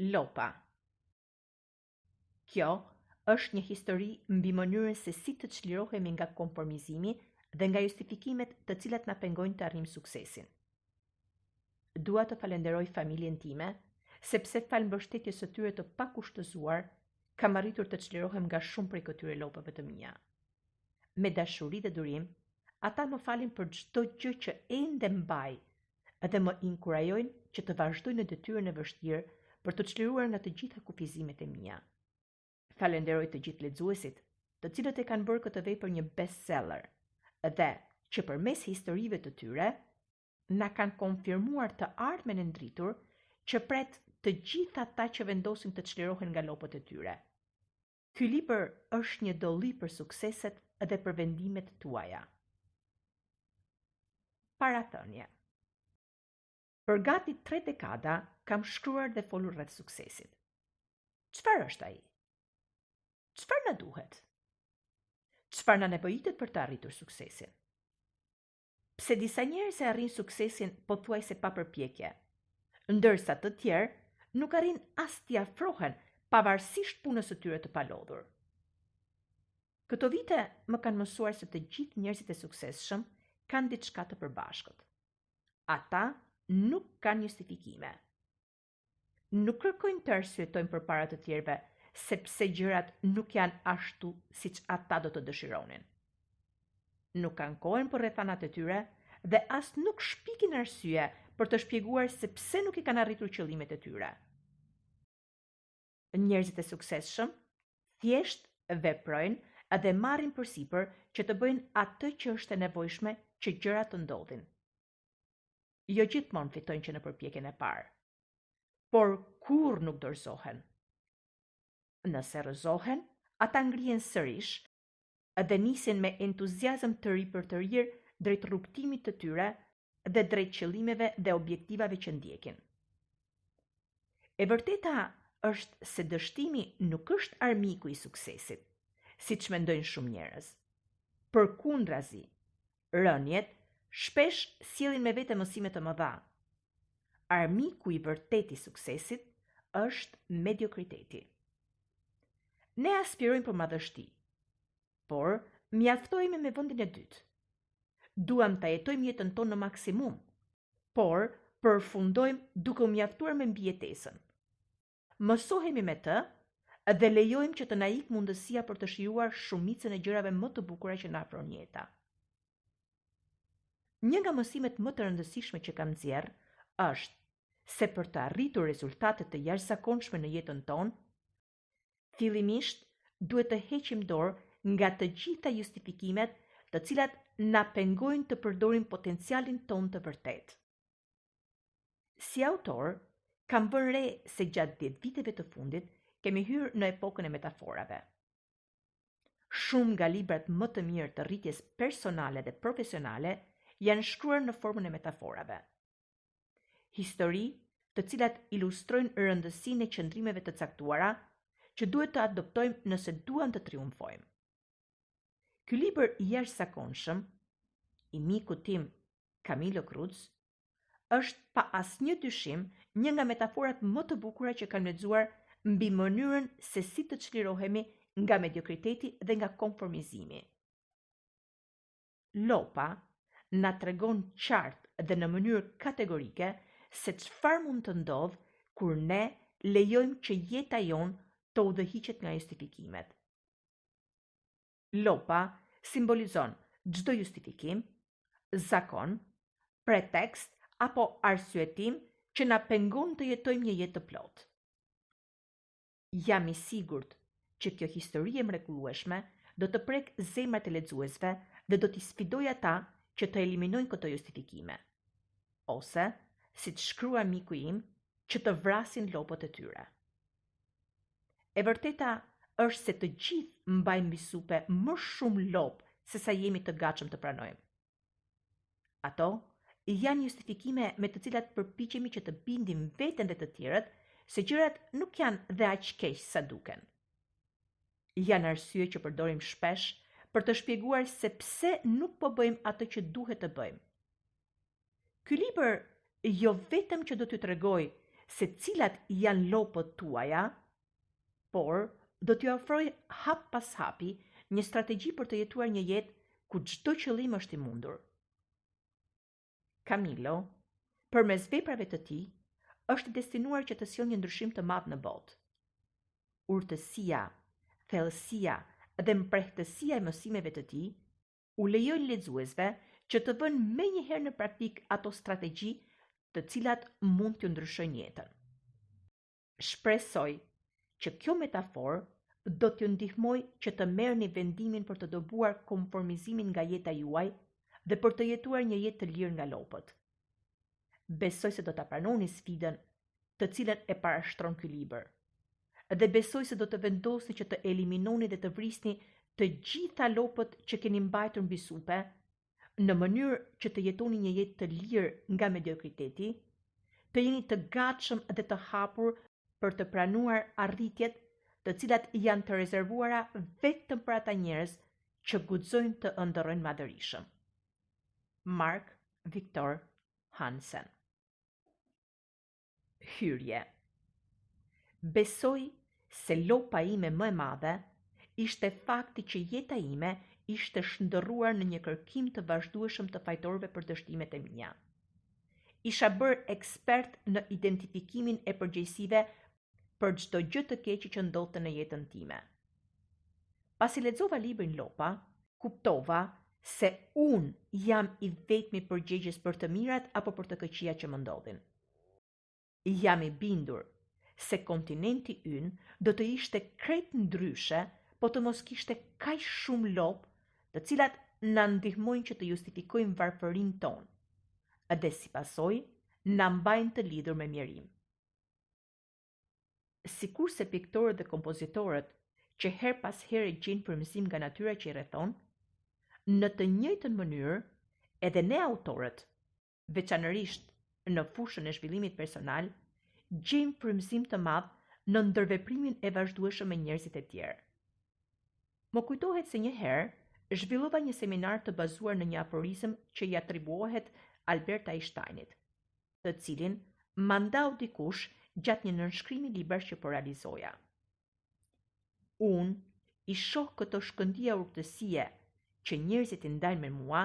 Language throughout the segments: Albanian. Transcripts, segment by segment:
Lopa. Kjo është një histori mbi mënyrën se si të çlirohemi nga konformizimi dhe nga justifikimet të cilat na pengojnë të arrijmë suksesin. Dua të falenderoj familjen time, sepse falë mbështetjes së tyre të pakushtëzuar, kam arritur të çlirohem nga shumë prej këtyre lopave të mia. Me dashuri dhe durim, ata më falin për çdo gjë që ende mbaj dhe më inkurajojnë që të vazhdoj në detyrën e vështirë për të çliruar nga të gjitha kufizimet e mia. Falenderoj të gjithë lexuesit, të cilët e kanë bërë këtë vepër një bestseller, dhe që përmes historive të tyre na kanë konfirmuar të ardhmen e ndritur që pret të gjithë ata që vendosin të çlirohen nga lopët e tyre. Ky libër është një dolli për sukseset dhe për vendimet tuaja. Parathënie. Për gati 3 dekada kam shkruar dhe folur rreth suksesit. Çfarë është ai? Çfarë na duhet? Çfarë na nevojitet për të arritur suksesin? Pse disa njerëz e arrin suksesin pothuajse pa përpjekje, ndërsa të tjerë nuk arrin as t'i afrohen pavarësisht punës së tyre të palodhur. Këto vite më kanë mësuar se të gjithë njerëzit e suksesshëm kanë diçka të përbashkët. Ata nuk kanë justifikime. Nuk kërkojnë të arsyetojnë përpara të tjerëve sepse gjërat nuk janë ashtu siç ata do të dëshironin. Nuk ankohen për rrethanat e tyre dhe as nuk shpikin arsye për të shpjeguar se pse nuk i kanë arritur qëllimet e tyre. Njerëzit e suksesshëm thjesht veprojnë dhe marrin përsipër që të bëjnë atë që është e nevojshme që gjërat të ndodhin. Jo gjithmonë fitojnë që në përpjekjen e parë, por kurrë nuk dorëzohen. Nëse rrëzohen, ata ngrihen sërish dhe nisin me entuziazëm të ri për të rirë drejt rrugtimit të tyre dhe drejt qëllimeve dhe objektivave që ndjekin. E vërteta është se dështimi nuk është armiku i suksesit, siç mendojnë shumë njerëz. Përkundrazi, rënjet shpesh sjellin me vete mësime të mëdha. Armiku i vërtet i suksesit është mediokriteti. Ne aspirojmë për madhështi, por mjaftojmë me vendin e dytë. Duam ta jetojmë jetën tonë në maksimum, por përfundojmë duke u mjaftuar me mbijetesën. Mësohemi me të dhe lejojmë që të na ikë mundësia për të shijuar shumicën e gjërave më të bukura që na afron jeta. Një nga mësimet më të rëndësishme që kam nxjerr është se për të arritur rezultate të jashtëzakonshme në jetën tonë, fillimisht duhet të heqim dorë nga të gjitha justifikimet të cilat na pengojnë të përdorim potencialin tonë të vërtet. Si autor, kam vënë re se gjatë 10 viteve të fundit kemi hyrë në epokën e metaforave. Shumë nga librat më të mirë të rritjes personale dhe profesionale janë shkruar në formën e metaforave. Histori të cilat ilustrojnë rëndësinë e qëndrimeve të caktuara që duhet të adoptojmë nëse duam të triumfojmë. Ky libër i jashtëzakonshëm, i miku tim Camilo Cruz, është pa asnjë dyshim një nga metaforat më të bukura që kam lexuar mbi mënyrën se si të çlirohemi nga mediokriteti dhe nga konformizimi. Lopa na tregon qartë dhe në mënyrë kategorike se çfarë mund të ndodh kur ne lejojmë që jeta jonë të udhëhiqet nga justifikimet. Lopa simbolizon çdo justifikim, zakon, pretekst apo arsyetim që na pengon të jetojmë një jetë të plotë. Jam i sigurt që kjo histori e mrekullueshme do të prek zemrat e lexuesve dhe do t'i sfidoj ata që të eliminojnë këto justifikime, ose, siç shkrua miku im, që të vrasin lopët e tyre. E vërteta është se të gjithë mbajmë mbi supe më shumë lopë se sa jemi të gatshëm të pranojmë. Ato janë justifikime me të cilat përpiqemi që të bindim veten dhe të tjerët se gjërat nuk janë dhe aq keq sa duken. Janë arsye që përdorim shpesh për të shpjeguar se pse nuk po bëjmë atë që duhet të bëjmë. Ky libër jo vetëm që do t'ju tregoj se cilat janë lopët tuaja, por do t'ju ofroj hap pas hapi një strategji për të jetuar një jetë ku çdo qëllim është i mundur. Camillo, përmes veprave të tij, është destinuar që të sjellë një ndryshim të madh në botë. Urtësia, thellësia dhe mprehtësia e mësimeve të tij u lejojnë lexuesve që të vënë menjëherë në praktik ato strategji të cilat mund t'ju ndryshojnë jetën. Shpresoj që kjo metaforë do t'ju ndihmoj që të merrni vendimin për të dobuar konformizimin nga jeta juaj dhe për të jetuar një jetë të lirë nga lopët. Besoj se do ta pranoni sfidën të cilën e parashtron ky libër. Dhe besoj se do të vendosni që të eliminoni dhe të vrisni të gjitha lopët që keni mbajtur mbi supe, në mënyrë që të jetoni një jetë të lirë nga mediokriteti, të jeni të gatshëm dhe të hapur për të pranuar arritjet të cilat janë të rezervuara vetëm për ata njerëz që guxojnë të ëndërrojnë madhërishëm. Mark Victor Hansen. Hyrje. Besoj se lopa ime më e madhe ishte fakti që jeta ime ishte shndërruar në një kërkim të vazhdueshëm të fajtorëve për dështimet e mia. Isha bërë ekspert në identifikimin e përgjegjësive për çdo gjë të keqe që ndodhte në jetën time. Pasi lexova librin Lopa, kuptova se unë jam i vetmi përgjegjës për të mirat apo për të këqijat që më ndodhin. Jam i bindur se kontinenti ynë do të ishte krejt ndryshe, po të mos kishte kaq shumë lopë, të cilat na ndihmojnë që të justifikojmë varfërinë tonë, dhe si pasojë na mbajnë të lidhur me mjerim. Sikurse piktorët dhe kompozitorët që her pas here gjejnë frymëzim nga natyra që i rrethon, në të njëjtën mënyrë edhe ne autorët, veçanërisht në fushën e zhvillimit personal, gjejmë frymëzim të madh në ndërveprimin e vazhdueshëm me njerëzit e tjerë. Më kujtohet se një herë zhvillova një seminar të bazuar në një aforizëm që i atribuohet Albert Einsteinit, të cilin ma ndau dikush gjatë një nënshkrimi librash që po realizoja. Unë i shoh këto shkëndija urtësie që njerëzit i ndajnë me mua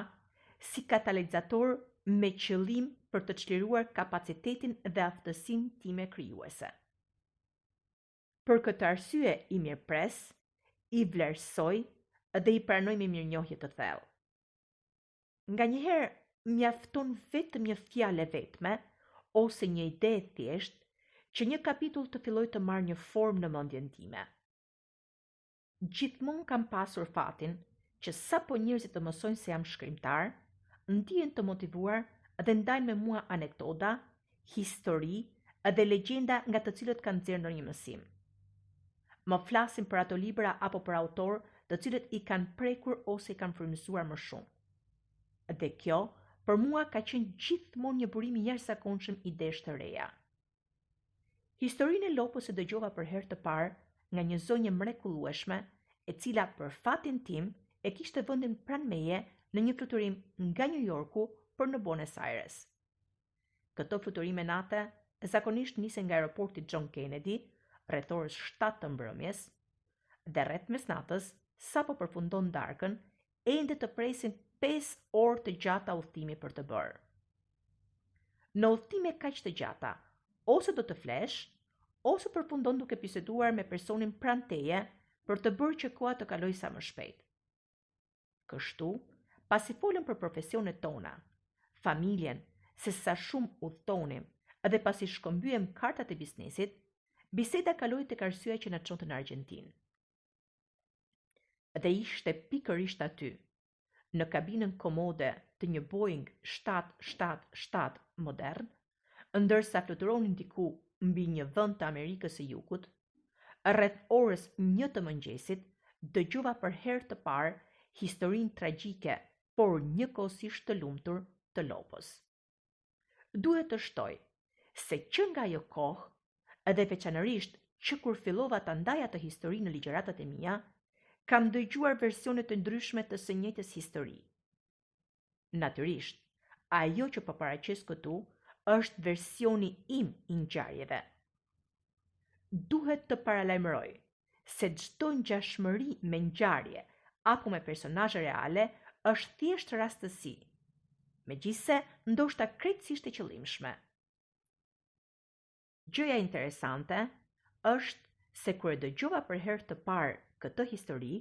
si katalizator me qëllim për të çliruar kapacitetin dhe aftësinë time krijuese. Për këtë arsye i mirëpres, i vlerësoj dhe i pranoj me mirënjohje të thellë. Nganjëherë mjafton vetëm një fjalë vetme ose një ide e thjeshtë që një kapitull të fillojë të marrë një formë në mendjen time. Gjithmonë kam pasur fatin që sapo njerëzit të mësojnë se jam shkrimtar, ndihen të motivuar dhe ndajnë me mua anekdota, histori dhe legjenda nga të cilët kanë nxjerrë ndonjë mësim. Më flasin për ato libra apo për autor të cilët i kanë prekur ose i kanë frymëzuar më shumë. Dhe kjo për mua ka qenë gjithmonë një burim i jashtëzakonshëm idesh të reja. Historinë e lopës e dëgjova për herë të parë nga një zonjë mrekullueshme, e cila për fatin tim e kishte vendin pranë meje në një fluturim nga New Yorku për në Buenos Aires. Këto fluturime nate zakonisht nisen nga aeroporti John Kennedy rreth orës 7 të mbrëmjes dhe rreth mesnatës, sapo përfundon darkën, ende të presin 5 orë të gjata udhëtimi për të bërë. Në udhëtime kaq të gjata, ose do të flesh, ose përfundon duke biseduar me personin pranë teje për të bërë që koha të kalojë sa më shpejt. Kështu, pasi folëm për profesionet tona, familjen, se sa shumë udhëtonim, dhe pasi shkëmbyem kartat e biznesit, biseda kaloi tek arsyeja që na çonte në Argjentinë. Dhe ishte pikërisht aty, në kabinën komode të një Boeing 777 modern, ndërsa fluturonin diku mbi një vend të Amerikës së Jugut, rreth orës 1 të mëngjesit, dëgjova për herë të parë historinë tragjike, por njëkohësisht të lumtur të lopës. Duhet të shtoj se që nga ajo kohë, edhe veçanërisht që kur fillova ta ndaj atë histori në ligjëratat e mia, kam dëgjuar versione të ndryshme të së njëjtës histori. Natyrisht, ajo që po paraqes këtu është versioni im i ngjarjeve. Duhet të paralajmëroj se çdo ngjashmëri me ngjarje apo me personazhe reale është thjesht rastësi, megjithse ndoshta krejtësisht e qëllimshme. Gjëja interesante është se kur e dëgjova për herë të parë këtë histori,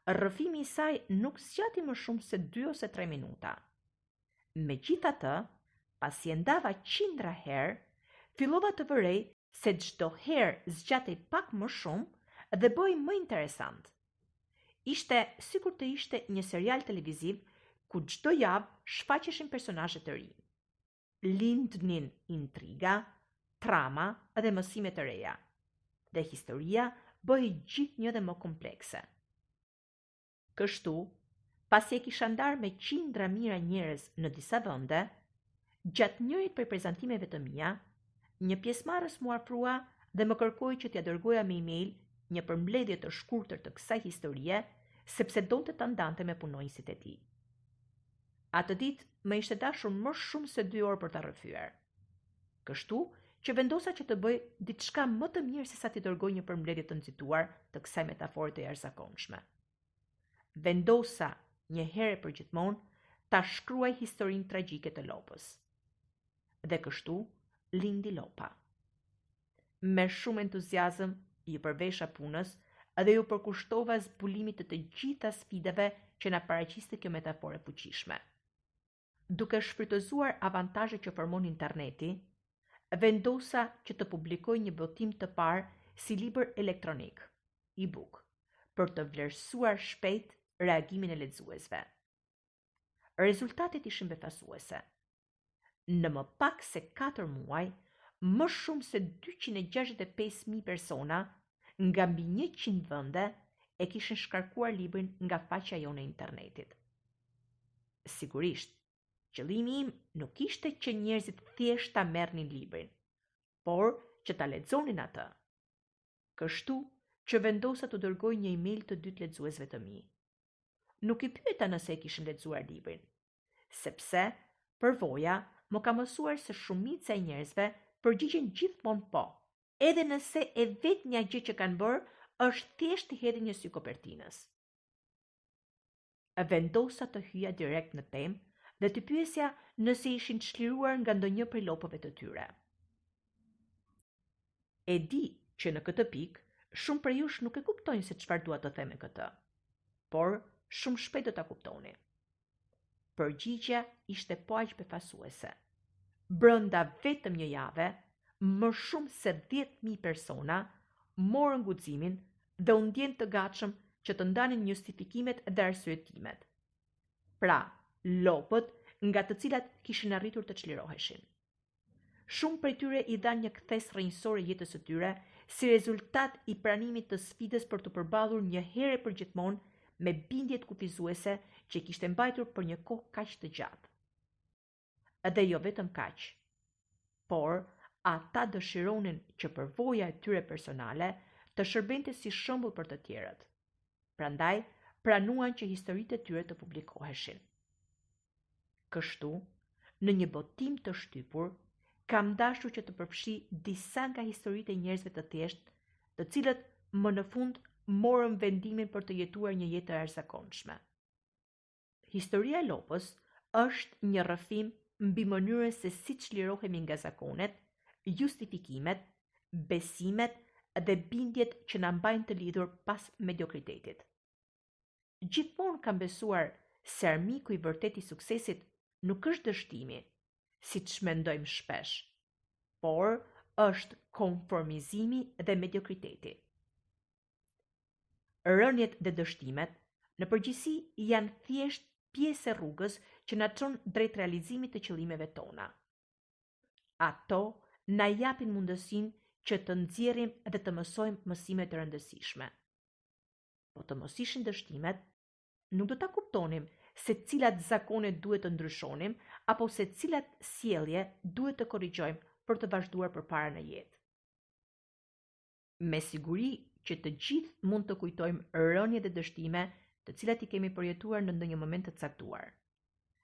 rrëfimi i saj nuk zgjati më shumë se 2 ose 3 minuta. Megjithatë, pasi e ndava qindra herë, fillova të vërej se çdo herë zgjatej pak më shumë dhe bëhej më interesant. Ishte sikur të ishte një serial televiziv ku çdo javë shfaqeshin personazhe të rinj. Lindnin intriga, trama dhe mësime të reja, dhe historia bëhej gjithnjë dhe më komplekse. Kështu, pasi e kisha ndarë me qindra mijëra njerëz në disa vende, gjatë njërit prej prezantimeve të mia, një pjesëmarrës mua ofrua dhe më kërkoi që t'ia dërgoja me email një përmbledhje të shkurtër të kësaj historie, sepse donte ta ndante me punonjësit e tij. Atë ditë më ishte dashur më shumë se 2 orë për ta rrëfyer. Kështu që vendosa që të bëj diçka më të mirë se sa t'i dërgoj një përmbledhje të nxituar të kësaj metafore të jashtëzakonshme. Vendosa një herë për gjithmonë ta shkruaj historinë tragjike të Lopës. Dhe kështu lindi Lopa. Me shumë entuziazëm ju përvesha punës dhe ju përkushtova zbulimit të gjitha sfidave që na paraqiste kjo metafore fuqishme. Duke shfrytëzuar avantazhet që formon interneti, vendosa që të publikoj një botim të parë si libër elektronik, e-book, për të vlerësuar shpejt reagimin e lexuesve. Rezultatet ishin befasuese. Në më pak se 4 muaj, më shumë se 265.000 persona nga mbi 100 vende e kishin shkarkuar librin nga faqja jonë e internetit. Sigurisht, qëllimi im nuk ishte që njerëzit thjesht ta merrnin librin, por që ta lexonin atë. Kështu që vendosa të dërgoj një email të 2 lexuesve të mi. Nuk i pyeta nëse e kishin lexuar librin, sepse përvoja më ka mësuar se shumica e njerëzve përgjigjen gjithmonë po, edhe nëse e vetmja gjë që kanë bërë është thjesht të hedhin një sy kopertinës. Vendosa të hyja direkt në temë dhe të pyesja nëse ishin çliruar nga ndonjë prej lopëve të tyre. E di që në këtë pikë shumë prej jush nuk e kuptojnë se çfarë dua të them me këtë, por shumë shpejt do ta kuptoni. Përgjigjja ishte po aq befasuese. Brenda vetëm një jave, më shumë se 10.000 persona morën guximin dhe u ndjen të gatshëm që të ndanin justifikimet dhe arsyetimet. Pra, lopët nga të cilat kishin arritur të çliroheshin. Shumë prej tyre i dhanë një kthes rrënjësore jetës së tyre si rezultat i pranimit të sfidës për të përballur një herë për gjithmonë me bindjet kufizuese që kishte mbajtur për një kohë kaq të gjatë. Dhe jo vetëm kaq, por ata dëshironin që përvoja e tyre personale të shërbente si shembull për të tjerët. Prandaj, pranuan që historitë e tyre të publikoheshin. Kështu, në një botim të shtypur, kam dashur që të përfshi disa nga historitë e njerëzve të thjeshtë, të cilët më në fund morën vendimin për të jetuar një jetë të jashtëzakonshme. Historia e Lopës është një rrëfim mbi mënyrën se si çlirohemi nga zakonet, justifikimet, besimet dhe bindjet që na mbajnë të lidhur pas mediokritetit. Gjithmonë kam besuar se armiku i vërtet i suksesit nuk është dështimi, siç mendojmë shpesh, por është konformizimi dhe mediokriteti. Rënjet dhe dështimet në përgjithësi janë thjesht pjesë e rrugës që na çon drejt realizimit të qëllimeve tona. Ato na japin mundësinë që të nxjerrim dhe të mësojmë mësime të rëndësishme. Po të mos ishin dështimet, nuk do ta kuptonim se cilat zakone duhet të ndryshonim apo se cilat sjellje duhet të korrigjojmë për të vazhduar përpara në jetë. Me siguri që të gjithë mund të kujtojmë rënje dhe dështime të cilat i kemi përjetuar në ndonjë moment të caktuar,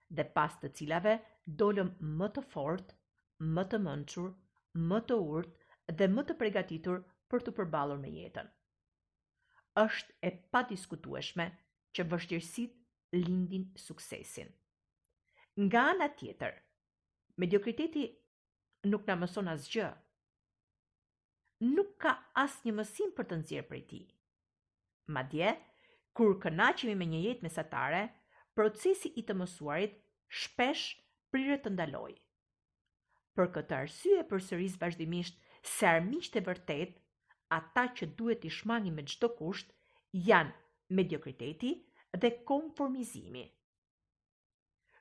dhe pas të cilave dolëm më të fortë, më të mençur, më të urtë dhe më të përgatitur për të përballur me jetën. Është e padiskutueshme që vështirësitë lindin suksesin. Nga ana tjetër, mediokriteti nuk na mëson asgjë. Nuk ka asnjë mësim për të nxjerrë prej tij. Madje, kur kënaqemi me një jetë mesatare, procesi i të mësuarit shpesh priret të ndalojë. Për këtë arsye përsëris vazhdimisht se armiqtë e vërtet, ata që duhet i shmangim me çdo kusht, janë mediokriteti dhe konformizmi.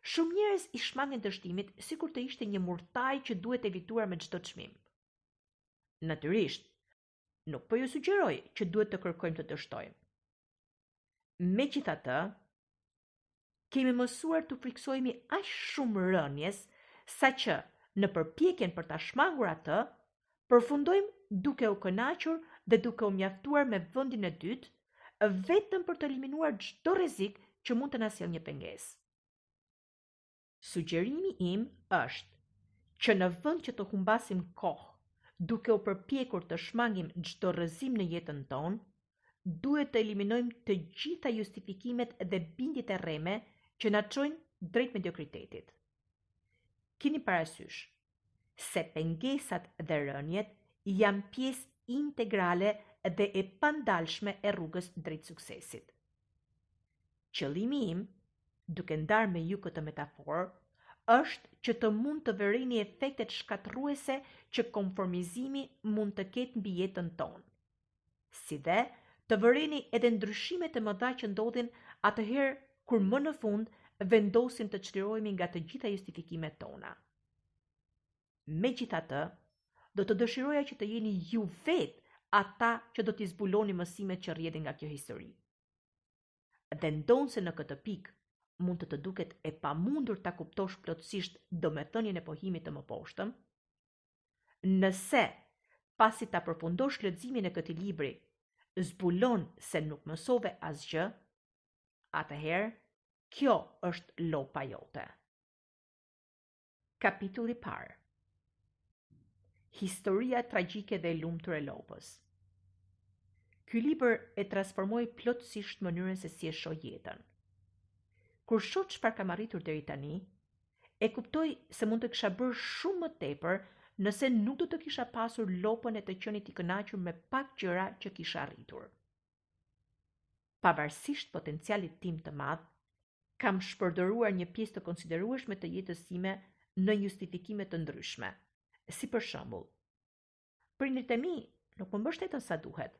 Shumë njerëz i shmangen dështimit sikur të ishte një murtaj që duhet evituar me çdo çmim. Natyrisht, nuk po ju sugjeroj që duhet të kërkojmë të dështojmë. Megjithatë, kemi mësuar të friksohemi aq shumë rënjes, saqë në përpjekjen për ta shmangur atë, përfundojmë duke u kënaqur dhe duke u mjaftuar me vendin e dytë, vetëm për të eliminuar çdo rrezik që mund të na sjellë një pengesë. Sugjerimi im është që në vend që të humbasim kohë duke u përpjekur të shmangim çdo rrëzim në jetën tonë, duhet të eliminojmë të gjitha justifikimet dhe bindjet e rreme që na çojnë drejt mediokritetit. Keni parasysh se pengesat dhe rënjet janë pjesë integrale dhe e pandalshme e rrugës drejt suksesit. Qëllimi im, duke ndarë me ju këtë metaforë, është që të mund të vërejni efektet shkatërruese që konformizmi mund të ketë mbi jetën tonë. Si dhe të vërejni edhe ndryshimet e mëdha që ndodhin atëherë kur më në fund vendosim të çlirohemi nga të gjitha justifikimet tona. Megjithatë, do të dëshiroja që të jeni ju vetë ata që do t'i zbuloni mësimet që rrjedhin nga kjo histori. Dhe ndonse në këtë pikë mund të duket e pamundur ta kuptosh plotësisht domethënien e pohimit të mëposhtëm, nëse pasi ta përfundosh leximin e këtij libri, zbulon se nuk mësove asgjë, atëherë kjo është lopa jote. Kapitulli i parë. Historia tragjike dhe e lumtur e lopës. Ky libër e transformoi plotësisht mënyrën se si e shoh jetën. Kur shoh çfarë kam arritur deri tani, e kuptoj se mund të kisha bërë shumë më tepër nëse nuk do të kisha pasur lopën e të qenit i kënaqur me pak gjëra që kisha arritur. Pavarësisht potencialit tim të madh, kam shpërdoruar një pjesë të konsiderueshme të jetës time në justifikime të ndryshme, si për shembull, prindërit e mi nuk më mbështetën sa duhet,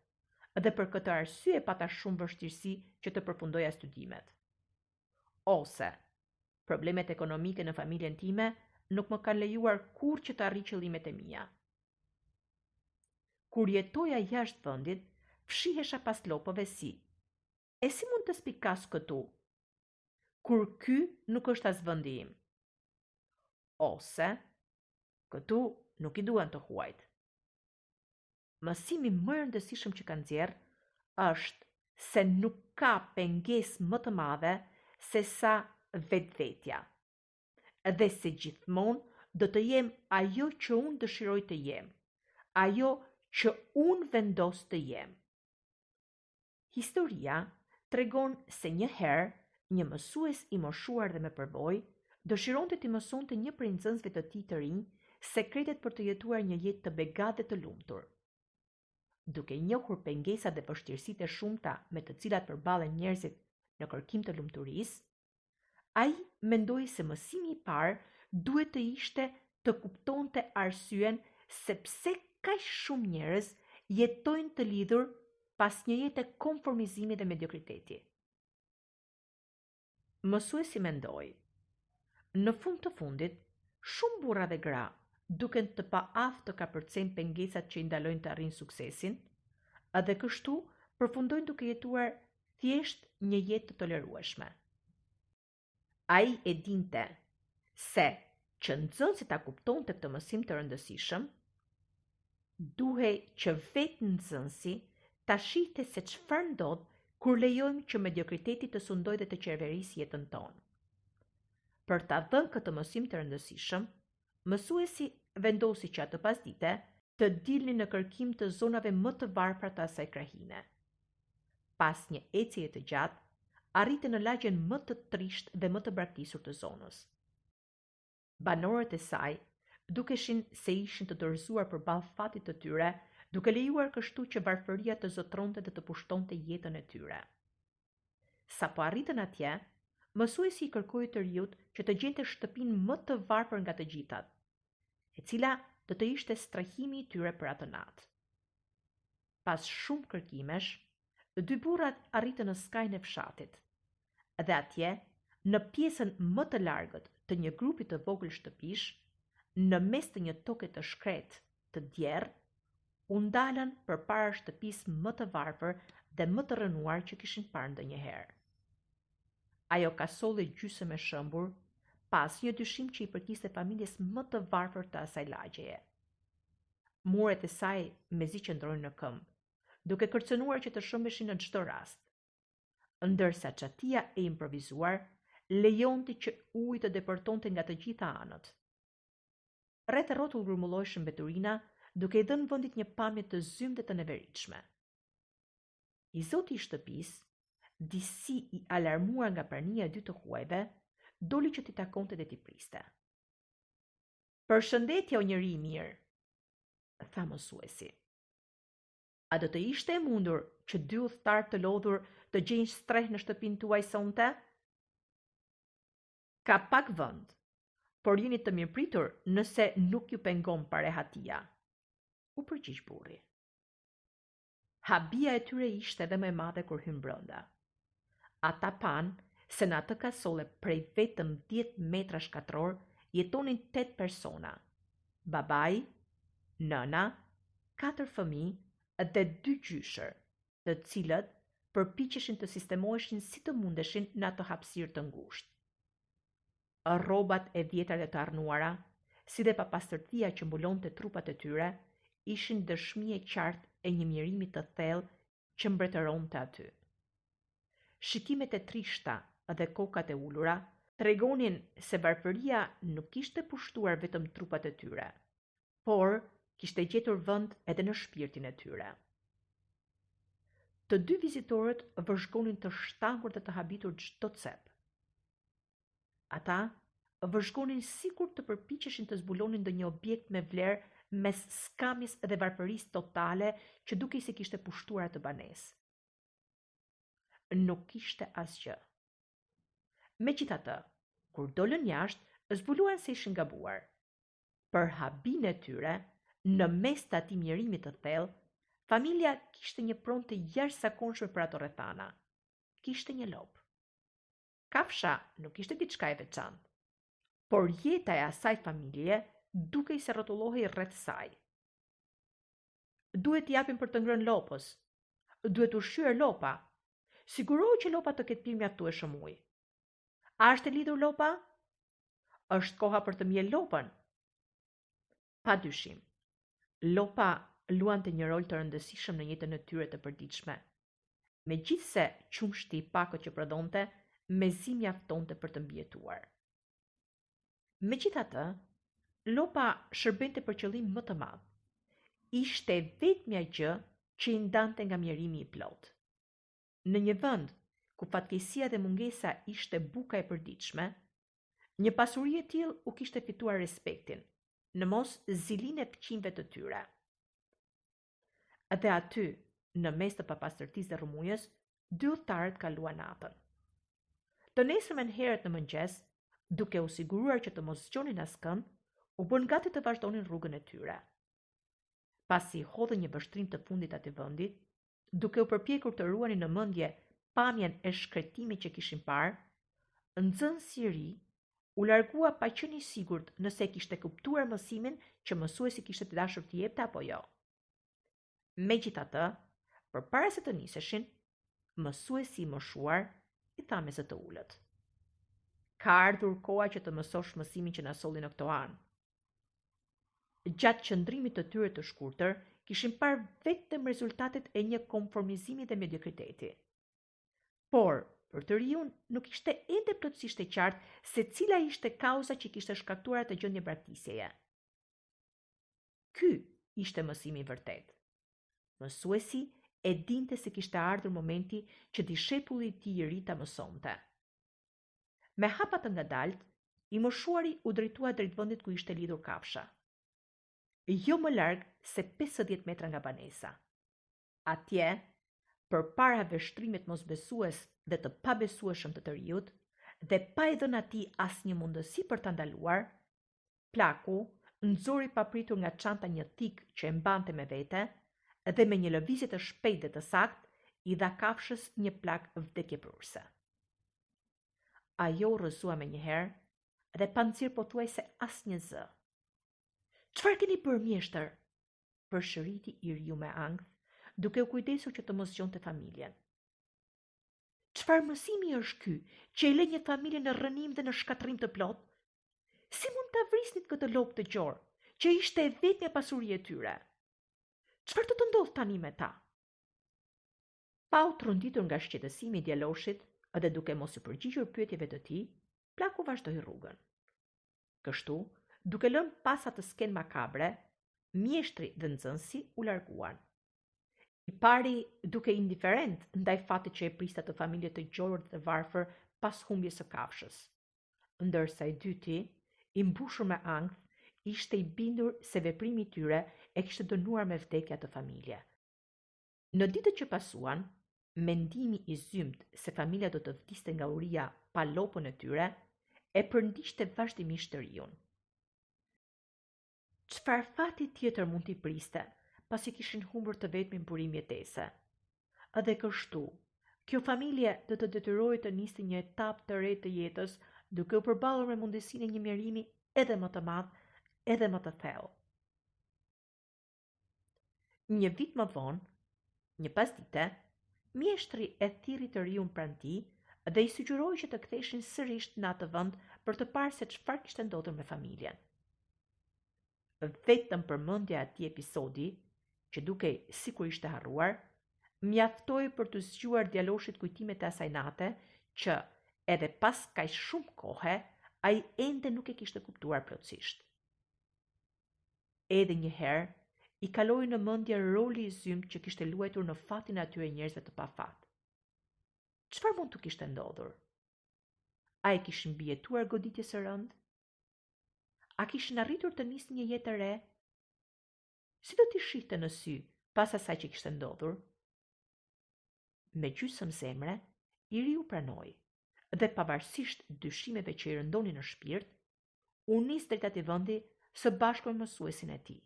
dhe për këtë arsye pata shumë vështirësi që të përfundoja studimet. Ose, problemet ekonomike në familjen time nuk më kanë lejuar kurrë që të arrij qëllimet e mia. Kur jetoja jashtë vendit, fshihesha pas lopëve si: e si mund të spikas këtu, kur ky nuk është as vendi im? Ose, këtu nuk i duan të huajt. Mësimi më i rëndësishëm që kanë nxjerr është se nuk ka pengesë më të madhe se sa vetvetja. Dhe se gjithmonë do të jem ajo që unë dëshiroj të jem, ajo që unë vendos të jem. Historia tregon se një herë një mësues i moshuar dhe me përbojë dëshironte t'i mësonte një prej nxënësve të tij të rinj sekretet për të jetuar një jetë të begatë dhe të lumtur. Duke njohur pengesat dhe vështirësitë e shumta me të cilat përballen njerëzit në kërkim të lumturisë, ai mendoi se mësimi i parë duhet të ishte të kuptonte arsyen se pse kaq shumë njerëz jetojnë të lidhur pas një jete konformizimi dhe mediokriteti. Mësuesi mendoi: në fund të fundit, shumë burra dhe gra duken të paaftë të kapërcejnë pengesat që i ndalojnë të arrijnë suksesin, edhe kështu përfundojnë duke jetuar thjesht një jetë të tolerueshme. Ai e dinte se që nxënësi ta kuptonte këtë mësim të rëndësishëm, duhej që vetë nxënësi ta shihte se çfarë ndodh kur lejojmë që mediokriteti të sundojë dhe të qeverisë jetën tonë. Për ta dhënë këtë mësim të rëndësishëm, mësuesi vendosi që atë pasdite të dilni në kërkim të zonave më të varfra të asaj krahine. Pas një ecjeje të gjatë, arritën në lagjen më të trisht dhe më të braktisur të zonës. Banorët e saj dukeshin se ishin të dorëzuar përballë fatit të tyre, duke lejuar kështu që varfëria të zotronte dhe të pushtonte jetën e tyre. Sa po arritën atje, mësuesi i kërkoi të riut që të gjente shtëpinë më të varfër nga të gjithat, e cila do të ishte strehimi i tyre për atë natë. Pas shumë kërkimesh, dy burrat arritën në skajin e fshatit, dhe atje, në pjesën më të largët të një grupi të vogël shtëpish, në mes të një toke të shkret të djerrë, u ndalën përpara shtëpisë më të varfër dhe më të rënuar që kishin parë ndonjëherë. Ajo kasolli gjysmë e shëmbur, pas një dyshim që i përkiste familjes më të varfër të asaj lagjeje. Muret e saj mezi qëndrojnë në këmbë, duke kërcënuar që të shëmbeshin në çdo rast, ndërsa çatia e improvisuar lejonte që uji të depërtonte nga të gjitha anët. Rreth e rrotull grumulloheshin mbeturina, duke i dhënë vendit një pamje të zymë dhe të neveritshme. I zoti i shtëpisë, disi i alarmuar nga prania e dy të huajve, doli që t'i takonte dhe t'i priste. "Përshëndetje o njeri i mirë", tha mësuesi. "A do të ishte e mundur që dy udhëtar të lodhur të gjejnë streh në shtëpinë tuaj sonte?" "Ka pak vend, por jeni të mirëpritur nëse nuk ju pengon parehatia", u përgjigj burri. Habia e tyre ishte edhe më e madhe kur hyn brenda. Ata pan se në atë kasole prej vetëm 10 metra shkatror jetonin 8 persona: babai, nëna, 4 fëmijë dhe 2 gjyshër, të cilët përpiqeshin të sistemoheshin si të mundeshin në atë hapësirë të ngushtë. Rrobat e vjetra dhe të arnuara, si dhe papastërtia që mbulonte trupat e tyre, ishin dëshmi e qartë e një mirimi të thellë që mbretëronte aty. Shikimet e trishta dhe kokat e ulura tregonin se varfëria nuk kishte pushtuar vetëm trupat e tyre, por kishte gjetur vend edhe në shpirtin e tyre. Të dy vizitorët vëzhgonin të shtangur dhe të habitur çdo cep. Ata vëzhgonin sikur të përpiqeshin të zbulonin ndonjë objekt me vlerë mes skamjes dhe varfërisë totale që dukej se kishte pushtuar atë banesë. Nuk kishte asgjë. Megjithatë, kur dolën jashtë, zbuluan se ishin gabuar. Për habinë e tyre, në mes të atij mirimi të thellë, familja kishte një pronë të jashtëzakonshme për ato rrethana. Kishte një lop. Kafsha nuk ishte diçka e veçantë, por jeta e asaj familje dukej se rrotullohej rreth saj. "Duhet t'i japim për të ngrënë lopës. Duhet ushqyer lopa. Sigurohu që lopa të ketë pirë mjaftueshëm ujë. A është e lidhur lopa? Është koha për të mjel lopën." Padyshim, lopa luante një rol të rëndësishëm në jetën e tyre të përditshme. Megjithse qumshti i pakët që prodhonte, mezi mjaftonte për të mbijetuar. Megjithatë, lopa shërbente për qëllim më të madh. Ishte vetmja gjë që i ndante nga mjerimi i plot. Në një vend ku fatkeqësia dhe mungesa ishte buka e përditshme, një pasuri e tillë u kishte fituar respektin, në mos zilinë e fqinjve të tyre. Dhe aty, në mes të papastërtisë dhe rrëmujës, dy udhëtarët kaluan natën. Të nesërmen herët në mëngjes, duke u siguruar që të mos zgjonin askënd, u bën gati të vazhdonin rrugën e tyre. Pasi hodhën një vështrim të fundit aty vendit, duke u përpjekur të ruanin në mendje pamjen e shkretimit që kishin parë, nxënësi i ri u largua pa qenë i sigurt nëse kishte kuptuar mësimin që mësuesi kishte të dashur t'i jepte apo jo. Megjithatë, përpara se të niseshin, mësuesi i moshuar i tha me zë të ulët: "Ka ardhur koha që të mësosh mësimin që na solli në këto anë." Gjatë qëndrimit të tyre të shkurtër, kishin parë vetëm rezultatet e një konformizimi dhe mediokriteti. Por, për të riun, nuk ishte ende plotësisht e qartë se cila ishte kauza që kishte shkaktuar atë gjendje braktisjeje. Ky ishte mësimi i vërtet. Mësuesi e dinte se kishte ardhur momenti që dishepulli i tij i ri ta mësonte. Me hapa të ngadalt, i moshuari u drejtua drejt vendit ku ishte lidhur kafsha. Jo më larg se 50 metra nga banesa. Atje, përpara veshtrimit mosbesues dhe të pabesueshëm të riut, dhe pa i dhënë atij asnjë mundësi për ta ndaluar, plaku nxori papritur nga çanta një tik që e mbante me vete dhe me një lëvizje të shpejtë dhe të saktë i dha kafshës një plak vdekjeprurse. Ajo rrëzua me njëherë dhe pa nxirr pothuajse asnjë zë. "Çfarë keni bërë, mjeshtër?" përshëriti i riu me ankth, duke u kujdesur që të mos gjonte familjen. "Çfarë mësimi është ky që i lë një familje në rrënim dhe në shkatërrim të plot? Si mund ta vrisnit këtë lopë të gjor, që ishte e vetmja pasuria e tyre? Çfarë do të ndodh tani me ta?" Pa u tronditur nga shqetësimi i djaloshit dhe duke mos u përgjigjur pyetjeve të tij, plaku vazhdoi rrugën. Kështu, duke lënë pasa të skenë makabre, mjeshtri dhe nxënësi u larguan. I pari duke indiferent ndaj fatit që e priste të familje të gjorur dhe të varfër pas humbjes së kafshës, ndërsa i dyti, i mbushur me ankth, ishte i bindur se veprimi i tyre e kishte dënuar me vdekja të familje. Në ditët që pasuan, mendimi i zymt se familja do të vdiste nga uria pa lopën e tyre e përndiqte vazhdimisht të riun. Çfarë fati tjetër mund t'i priste, pasi kishin humbur të vetmin burim jetese? Edhe kështu, kjo familje do të detyrohej të niste një etapë të re të jetës, duke u përballur me mundësinë e një mjerimi edhe më të madh, edhe më të thellë. Një vit më vonë, një pasdite, mjeshtri e thirri të riun pranë tij dhe i sugjeroi që të ktheheshin sërish në atë vend për të parë se çfarë kishte ndodhur me familjen. Vetëm përmendja e atij episodi, që dukej sikur ishte harruar, mjaftoi për të zgjuar djaloshit kujtimet e asaj nate që, edhe pas kaq shumë kohe, ai ende nuk e kishte kuptuar plotësisht. Edhe një herë, i kaloi në mendje roli i zymt që kishte luajtur në fatin e atyre njerëzve të pafat. Çfarë mund të kishte ndodhur? A e kishin mbijetuar goditjes së rënd? A kishin arritur të nisnin një jetë të re? Si do t'i shihte në sy pas asaj që kishte ndodhur? Me gjysmë zemre, i riu pranoi dhe pavarësisht dyshimeve që i rëndonin në shpirt, u nis drejt atij vendi së bashku me mësuesin e tij.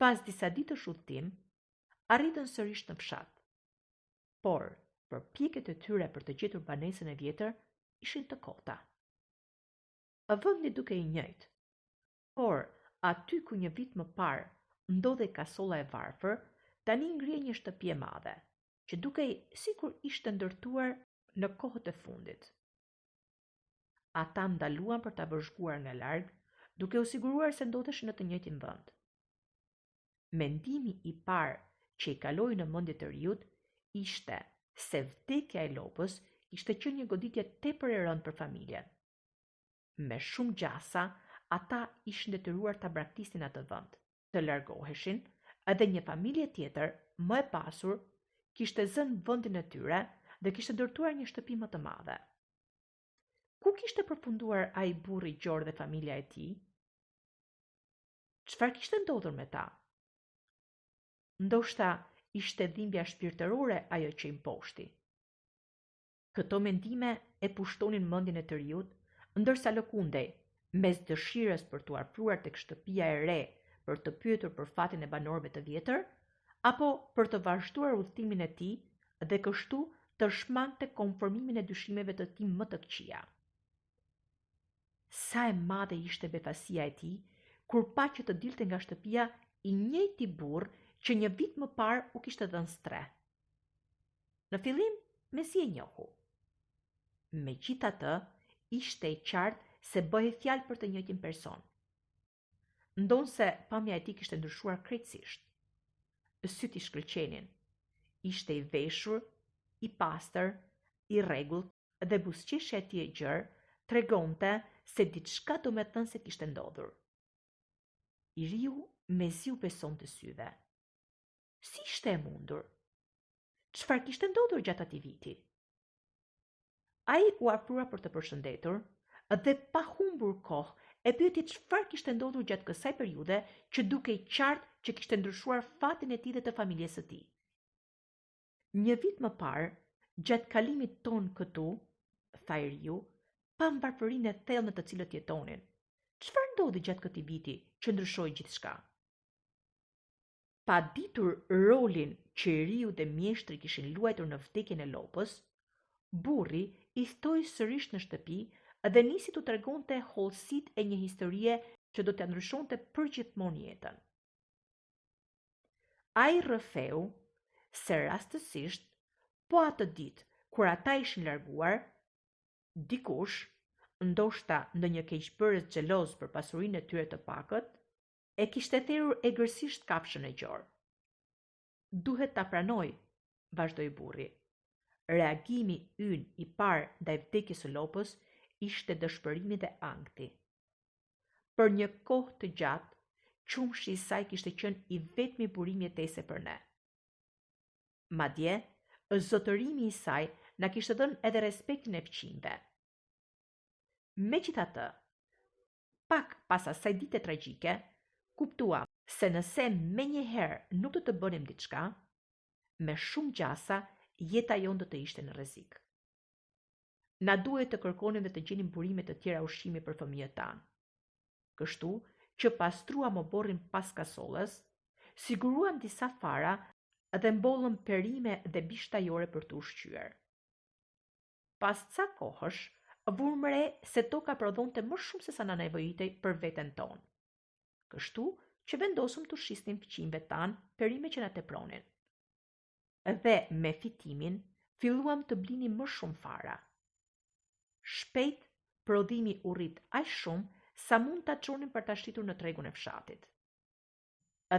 Pas disa ditësh udhtim, arritën sërish në fshat. Por, përpjekjet e tyre për të gjetur banesën e vjetër ishin të kota. Vendi duke i njëjtë, por aty ku një vit më parë ndodhej kasolla e varfër, tani ngrihej një shtëpi e madhe, që dukej sikur ishte ndërtuar në kohët e fundit. Ata ndaluan për ta vëzhguar nga larg, duke u siguruar se ndodheshin në të njëjtin vend. Mendimi i parë që i kaloi në mendje të riut ishte se vdekja e lopës ishte qenë një goditje tepër e rëndë për familjen. Me shumë gjasa, ata ishin detyruar ta braktisnin atë vend, të largoheshin, edhe një familje tjetër, më e pasur, kishte zënë vendin e tyre dhe kishte ndërtuar një shtëpi më të madhe. Ku kishte përfunduar ai burri gjor dhe familja e tij? Çfarë kishte ndodhur me ta? Ndoshta ishte dhimbja shpirtërore ajo që i mposhti. Këto mendime e pushtonin mendjen e të riut, ndërsa lëkundej, mes dëshirës për t'u afruar tek shtëpia e re për të pyetur për fatin e banorëve të vjetër, apo për të vazhduar udhëtimin e tij dhe kështu të shmangte konformimin e dyshimeve të tij më të këqija. Sa e madhe ishte befasia e tij kur pa që të dilte nga shtëpia i njëjti burr që një vit më parë u kishte dhënë stre. Në fillim, me si e njohu. Megjithatë, ishte e qartë se bëhej fjalë për të njëjtin person. Ndonse pamja e tij kishte ndryshuar krejtësisht. Syt i shkëlqenin. Ishte i veshur, i pastër, i rregullt dhe buzëqeshja e tij e gjerë tregonte se diçka do me thënë se kishte ndodhur. I riu mezi u beson të syve. Si ishte e mundur? Çfarë kishte ndodhur gjatë atij viti? Ai u afrua për të përshëndetur dhe pa humbur kohë e pyeti çfarë kishte ndodhur gjatë kësaj periudhe që dukej qartë që kishte ndryshuar fatin e tij dhe të familjes së tij. Një vit më parë, gjatë kalimit ton këtu, tha i riu, pam varfërinë e thellë në të cilët jetonin. Çfarë ndodhi gjatë këtij viti që ndryshoi gjithçka? Pa ditur rolin që i riu dhe mjeshtri kishin luajtur në vdekjen e lopës, burri i thtoi sërish në shtëpi dhe nisi t'u tregonte hollësitë e një historie që do t'ia ndryshonte përgjithmonë jetën. Ai rrëfeu se rastësisht, po atë ditë kur ata ishin larguar, dikush, ndoshta ndonjë keqbërës xheloz për pasurinë e tyre të pakët, e kishte therrur egërsisht kafshën e gjor. Duhet ta pranoj, vazhdoi burri. Reagimi ynë i parë ndaj vdekjes së lopës ishte dëshpërimi dhe ankthi. Për një kohë të gjatë, qumshi i saj kishte qenë i vetmi burim jetese për ne. Madje, zotërimi i saj na kishte dhënë edhe respektin e fqinjve. Megjithatë, pak pas asaj dite tragjike, kuptuam se nëse menjëherë nuk do të bënim diçka, me shumë gjasa jeta jonë do të ishte në rrezik. Na duhet të kërkonim dhe të gjenim burime të tjera ushqimi për fëmijët tanë. Kështu që pastruam oborrin pas kasollës, siguruam disa fara dhe mbollëm perime dhe bishtajore për të ushqyer. Pas ca kohësh, vurëm re se toka prodhonte më shumë se sa na nevojitej për veten tonë. Kështu që vendosëm të shisnim fëmijëve tanë perime që na tepronin. Dhe me fitimin, filluam të blinim më shumë fara. Shpejt, prodhimi u rrit aq shumë sa mund ta çonim për ta shtitur në tregun e fshatit.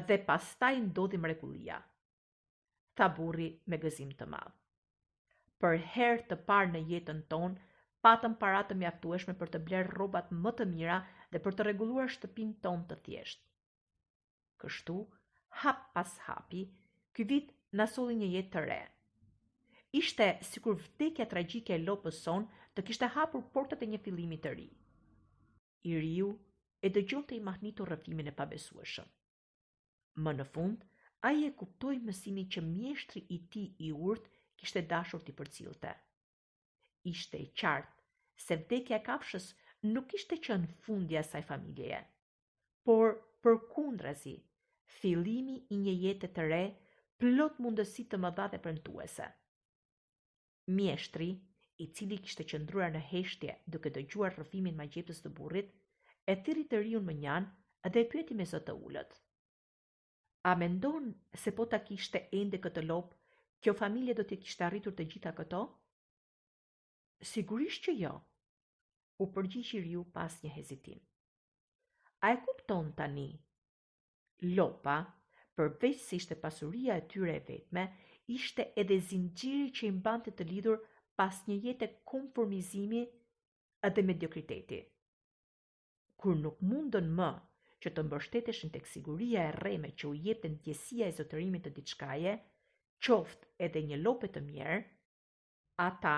Dhe pastaj ndodhi mrekullia, tha burri me gëzim të madh. Për herë të parë në jetën tonë, patëm para të mjaftueshme për të blerë rrobat më të mira dhe për të rregulluar shtëpinë tonë të thjeshtë. Kështu, hap pas hapi, ky vit na solli një jetë të re. Ishte sikur vdekja tragjike e lopës son të kishte hapur portat e një fillimi të ri. I riu e dëgjonte i mahnitur rrëfimin e pabesueshëm. Më në fund, ai e kuptoi mësimin që mjeshtri i tij i urtë kishte dashur t'i përcillte. Ishte i qartë se vdekja e kafshës nuk ishte qenë fundi i asaj familjeje, por përkundrazi, fillimi i një jete të re, plot mundësi të mëdha dhe premtuese. Mjeshtri, i cili kishte qëndruar në heshtje duke dëgjuar rrëfimin magjepsës të burrit, e thirri të riun më njanë dhe e pyeti me zot të ulët. A mendon se po ta kishte ende këtë lopë, kjo familje do t'i kishte arritur të gjitha këto? Sigurisht që jo, u përgjigji riu pas një hezitim. A e kupton tani? Lopa, përveç se ishte pasuria e tyre e vetme, ishte edhe zinxhiri që i mbante të lidhur pas një jete konformizimi dhe mediokriteti. Kur nuk mundën më që të mbështeteshin tek siguria e rreme që u jepte ndjesia e zotërimit të diçkaje, qoftë edhe një lope të mirë, ata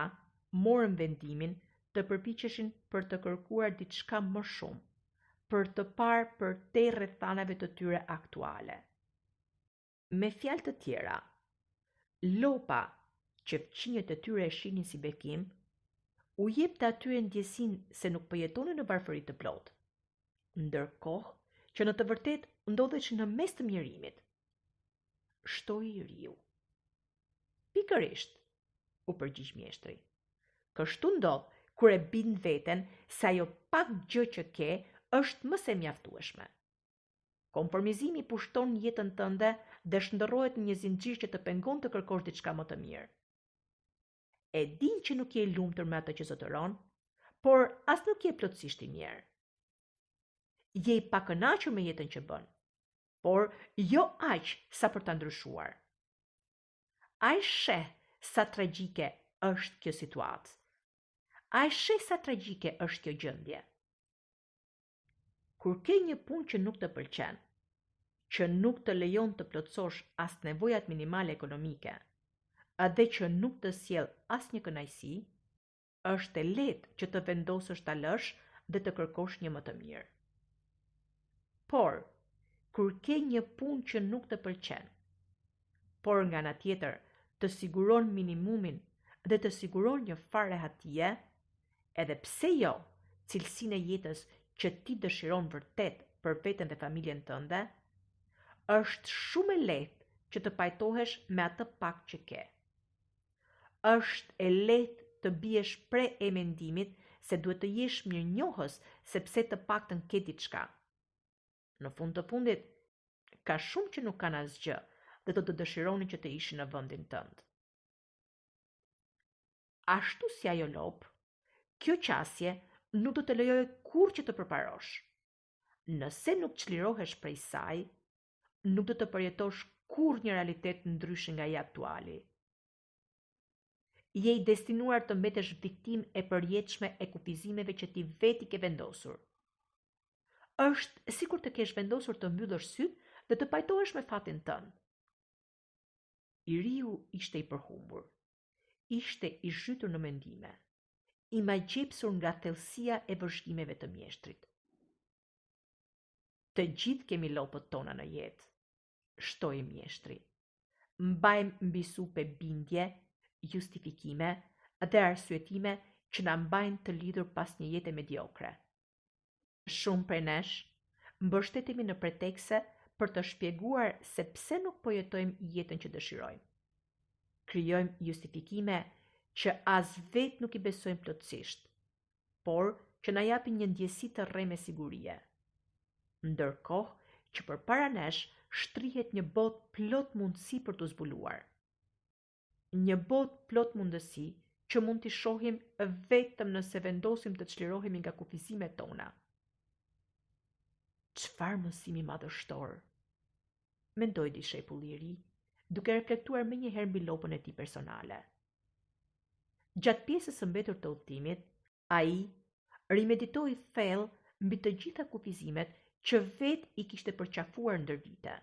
morën vendimin të përpiqeshin për të kërkuar diçka më shumë, për të parë përtej rrethanave të tyre aktuale. Me fjalë të tjera, lopa që fqinjët e tyre e shihnin si bekim, u jepte atyre ndjesinë se nuk po jetonin në varfëri të plotë, ndërkohë që në të vërtetë ndodheshin në mes të mjerimit. Shtoi i riu. Pikërisht, u përgjigj mjeshtri. Kështu ndodh kur e bind veten se ajo pak gjë që ke është më se mjaftueshme. Konformizimi pushton jetën tënde dhe shndërrohet në një zinxhir që të pengon të kërkosh diçka më të mirë. E din që nuk je i lumtur me atë që zotëron, por as nuk je plotësisht i mirë. Je i pakënaqur me jetën që bën, por jo aq sa për ta ndryshuar. Ai sheh sa tragjike është kjo situatë. Ai sheh sa tragjike është kjo gjendje. Kur ke një punë që nuk të pëlqen, që nuk të lejon të plotësosh as nevojat minimale ekonomike, edhe që nuk të sjell asnjë kënaqësi, është e lehtë që të vendosësh ta lësh dhe të kërkosh një më të mirë. Por, kur ke një punë që nuk të pëlqen, por nga ana tjetër të siguron minimumin dhe të siguron një farë rehatie, edhe pse jo cilësinë e jetës që ti dëshiron vërtet për veten dhe familjen tënde, është shumë e lehtë që të pajtohesh me atë pak që ke. Është e lehtë të biesh pre e mendimit se duhet të jesh mirënjohës sepse të paktën ke diçka. Në fund të fundit, ka shumë që nuk kanë asgjë dhe do të dëshironin që të ishin në vendin tënd. Ashtu si ajo lop, kjo qasje nuk do të lejojë kurrë që të përparosh. Nëse nuk çlirohesh prej saj, nuk do të përjetosh kurrë një realitet ndryshe nga i aktuali. Je i destinuar të mbetesh viktimë e përjetshme e kufizimeve që ti veti ke vendosur. Është sikur të kesh vendosur të mbyllësh sytë dhe të pajtohesh me fatin tënd. I riu ishte i përhumbur. Ishte i zhytur në mendime, i magjepsur nga thellësia e vëzhgimeve të mjeshtrit. Të gjithë kemi lopët tona në jetë, shtoi mjeshtri. Mbajmë mbi supe bindje, justifikime dhe arsyetime që na mbajnë të lidhur pas një jete mediokre. Shumë prej nesh mbështetemi në pretekse për të shpjeguar se pse nuk po jetojmë jetën që dëshirojmë. Krijojmë justifikime që as vetë nuk i besojmë plotësisht, por që na japin një ndjesi të rrejë me sigurie. Ndërkohë që përpara nesh shtrihet një botë plot mundësi për të zbuluar. Një botë plot mundësi që mund t'i shohim vetëm nëse vendosim të çlirohemi nga kufizimet tona. Çfarë mësimi madhështor, mendoi dishepulli i ri, duke reflektuar menjëherë mbi lopën e tij personale. Gjatë pjesës së mbetur të udhëtimit, ai rimeditoi thellë mbi të gjitha kufizimet që vetë i kishte përqafuar ndër vite.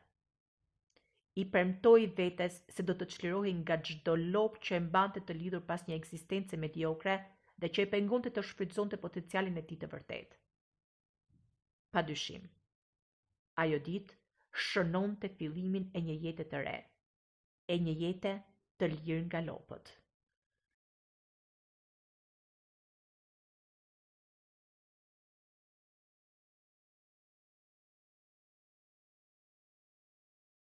I premtoi vetes se do të çlirohej nga çdo lopë që e mbante të lidhur pas një ekzistence mediokre dhe që e pengonte të shfrytëzonte potencialin e tij të vërtetë. Padyshim, ajo ditë shënonte fillimin e një jete të re, e një jete të lirë nga lopët.